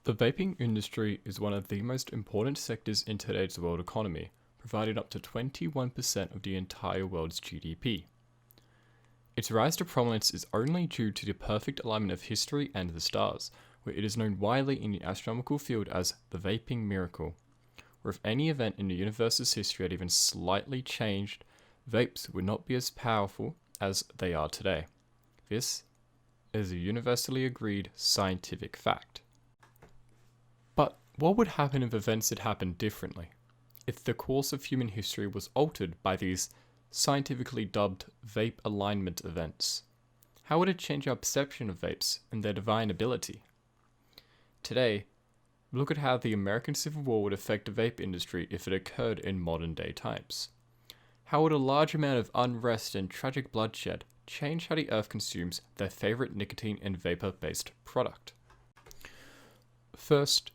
The vaping industry is one of the most important sectors in today's world economy, providing up to 21% of the entire world's GDP. Its rise to prominence is only due to the perfect alignment of history and the stars, where it is known widely in the astronomical field as the vaping miracle, where if any event in the universe's history had even slightly changed, vapes would not be as powerful as they are today. This is a universally agreed scientific fact. But what would happen if events had happened differently? If the course of human history was altered by these scientifically dubbed vape alignment events? How would it change our perception of vapes and their divine ability? Today, look at how the American Civil War would affect the vape industry if it occurred in modern day times. How would a large amount of unrest and tragic bloodshed change how the earth consumes their favorite nicotine and vapor-based product? First,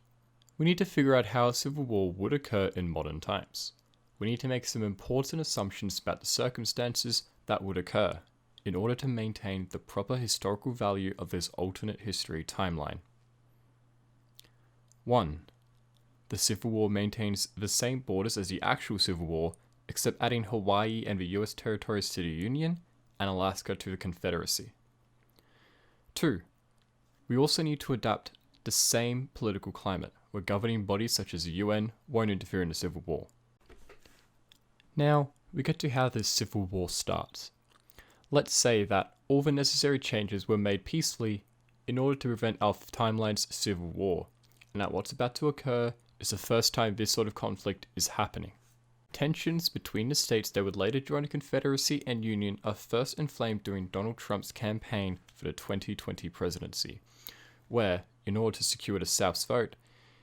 we need to figure out how a civil war would occur in modern times. We need to make some important assumptions about the circumstances that would occur in order to maintain the proper historical value of this alternate history timeline. 1. The Civil War maintains the same borders as the actual Civil War, except adding Hawaii and the US territories to the Union and Alaska to the Confederacy. 2. We also need to adapt the same political climate, where governing bodies such as the UN won't interfere in the Civil War. Now, we get to how this Civil War starts. Let's say that all the necessary changes were made peacefully in order to prevent our timeline's Civil War, and that what's about to occur is the first time this sort of conflict is happening. Tensions between the states that would later join the Confederacy and Union are first inflamed during Donald Trump's campaign for the 2020 presidency, where, in order to secure the South's vote,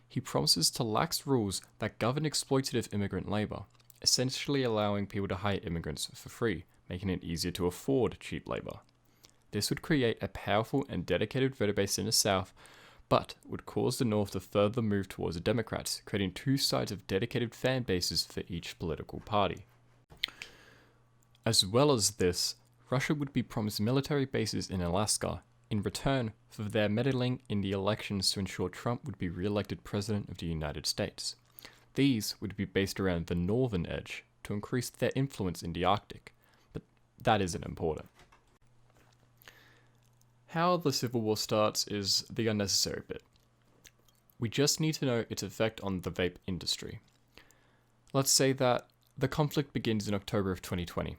he promises to lax rules that govern exploitative immigrant labor, essentially allowing people to hire immigrants for free, making it easier to afford cheap labor. This would create a powerful and dedicated voter base in the South, but would cause the North to further move towards the Democrats, creating two sides of dedicated fan bases for each political party. As well as this, Russia would be promised military bases in Alaska in return for their meddling in the elections to ensure Trump would be re-elected President of the United States. These would be based around the northern edge to increase their influence in the Arctic, but that isn't important. How the Civil War starts is the unnecessary bit. We just need to know its effect on the vape industry. Let's say that the conflict begins in October of 2020.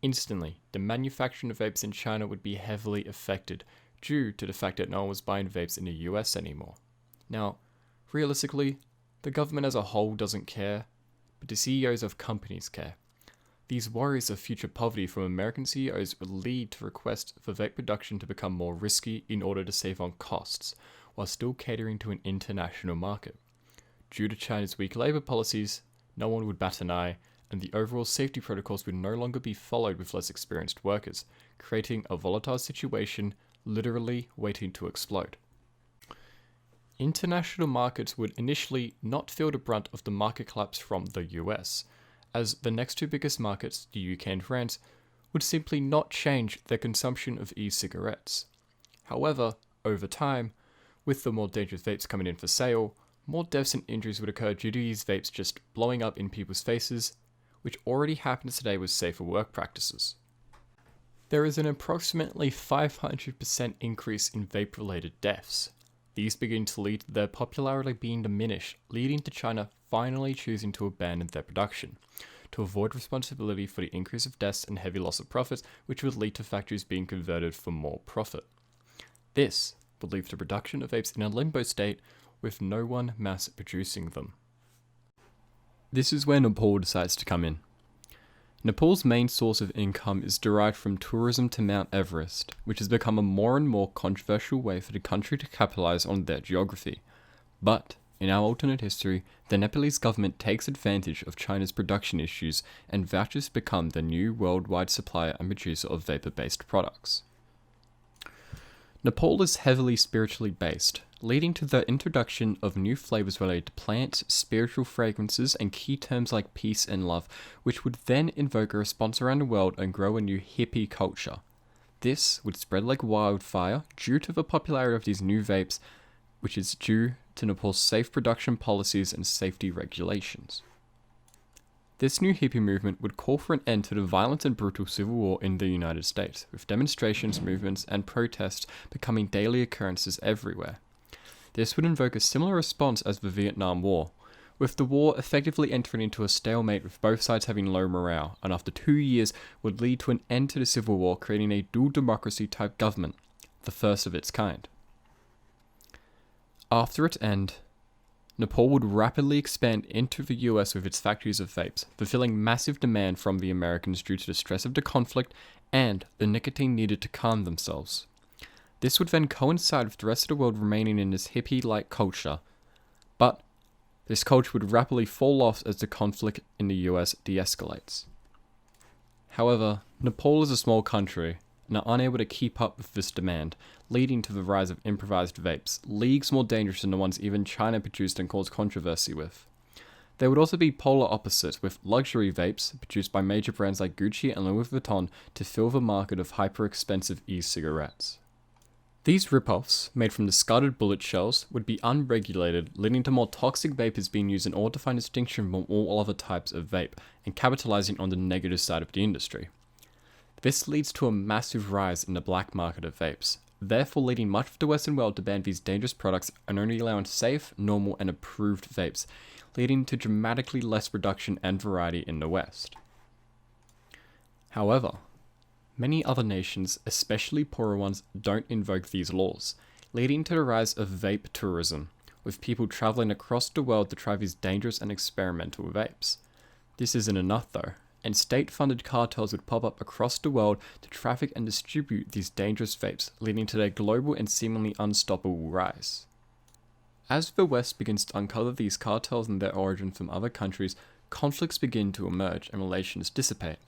Instantly, the manufacturing of vapes in China would be heavily affected due to the fact that no one was buying vapes in the US anymore. Now, realistically, the government as a whole doesn't care, but the CEOs of companies care. These worries of future poverty from American CEOs would lead to requests for vape production to become more risky in order to save on costs, while still catering to an international market. Due to China's weak labor policies, no one would bat an eye, and the overall safety protocols would no longer be followed with less experienced workers, creating a volatile situation literally waiting to explode. International markets would initially not feel the brunt of the market collapse from the US, as the next two biggest markets, the UK and France, would simply not change their consumption of e-cigarettes. However, over time, with the more dangerous vapes coming in for sale, more deaths and injuries would occur due to these vapes just blowing up in people's faces, which already happens today with safer work practices. There is an approximately 500% increase in vape-related deaths. These begin to lead to their popularity being diminished, leading to China finally choosing to abandon their production, to avoid responsibility for the increase of deaths and heavy loss of profits, which would lead to factories being converted for more profit. This would leave the production of vapes in a limbo state with no one mass producing them. This is where Nepal decides to come in. Nepal's main source of income is derived from tourism to Mount Everest, which has become a more and more controversial way for the country to capitalize on their geography. But, in our alternate history, the Nepalese government takes advantage of China's production issues and vouches to become the new worldwide supplier and producer of vapor-based products. Nepal is heavily spiritually based, leading to the introduction of new flavors related to plants, spiritual fragrances, and key terms like peace and love, which would then invoke a response around the world and grow a new hippie culture. This would spread like wildfire due to the popularity of these new vapes, which is due to Nepal's safe production policies and safety regulations. This new hippie movement would call for an end to the violent and brutal civil war in the United States, with demonstrations, movements, and protests becoming daily occurrences everywhere. This would invoke a similar response as the Vietnam War, with the war effectively entering into a stalemate with both sides having low morale, and after 2 years would lead to an end to the civil war, creating a dual democracy type government, the first of its kind. After its end, Nepal would rapidly expand into the US with its factories of vapes, fulfilling massive demand from the Americans due to the stress of the conflict and the nicotine needed to calm themselves. This would then coincide with the rest of the world remaining in this hippie-like culture, but this culture would rapidly fall off as the conflict in the US de-escalates. However, Nepal is a small country and are unable to keep up with this demand, leading to the rise of improvised vapes, leagues more dangerous than the ones even China produced and caused controversy with. There would also be polar opposites, with luxury vapes produced by major brands like Gucci and Louis Vuitton to fill the market of hyper-expensive e-cigarettes. These rip-offs, made from discarded bullet shells, would be unregulated, leading to more toxic vapors being used in order to find distinction from all other types of vape, and capitalizing on the negative side of the industry. This leads to a massive rise in the black market of vapes, therefore leading much of the Western world to ban these dangerous products and only allowing safe, normal, and approved vapes, leading to dramatically less production and variety in the West. However, many other nations, especially poorer ones, don't invoke these laws, leading to the rise of vape tourism, with people traveling across the world to try these dangerous and experimental vapes. This isn't enough though, and state-funded cartels would pop up across the world to traffic and distribute these dangerous vapes, leading to their global and seemingly unstoppable rise. As the West begins to uncover these cartels and their origins from other countries, conflicts begin to emerge and relations dissipate.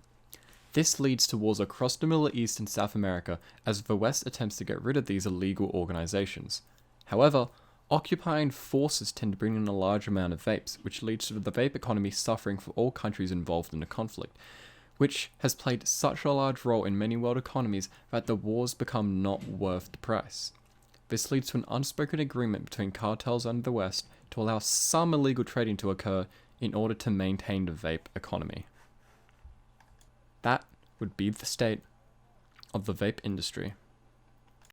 This leads to wars across the Middle East and South America as the West attempts to get rid of these illegal organizations. However, occupying forces tend to bring in a large amount of vapes, which leads to the vape economy suffering for all countries involved in the conflict, which has played such a large role in many world economies that the wars become not worth the price. This leads to an unspoken agreement between cartels and the West to allow some illegal trading to occur in order to maintain the vape economy. That would be the state of the vape industry.